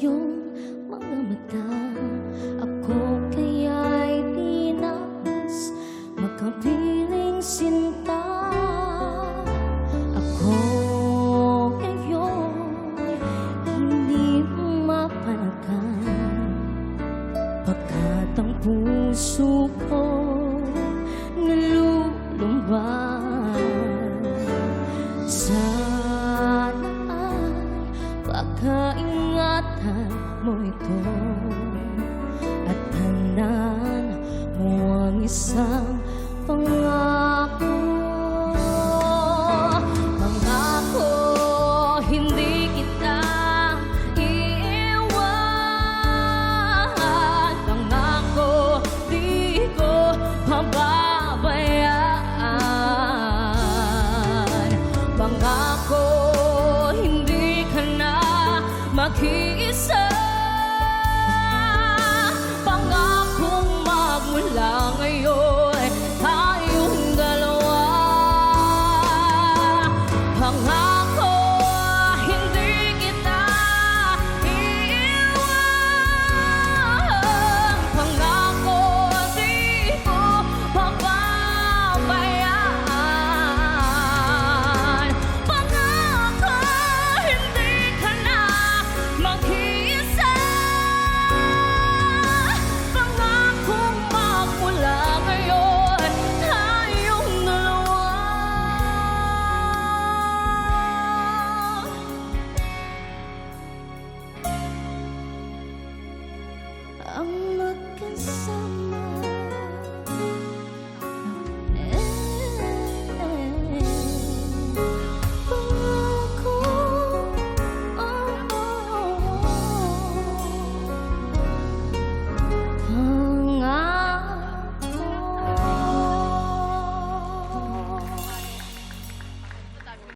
iyong mga mata. Ako kaya'y di nais makapiling sinta. Ako ngayon hindi mapanagan, pagkat ang puso ko nalulumban. Sana pagkaingatan mo ito at tandaan mo ang isang pangako. Pangako, hindi kita iiwan. Pangako, di ko pababayaan. Pangako,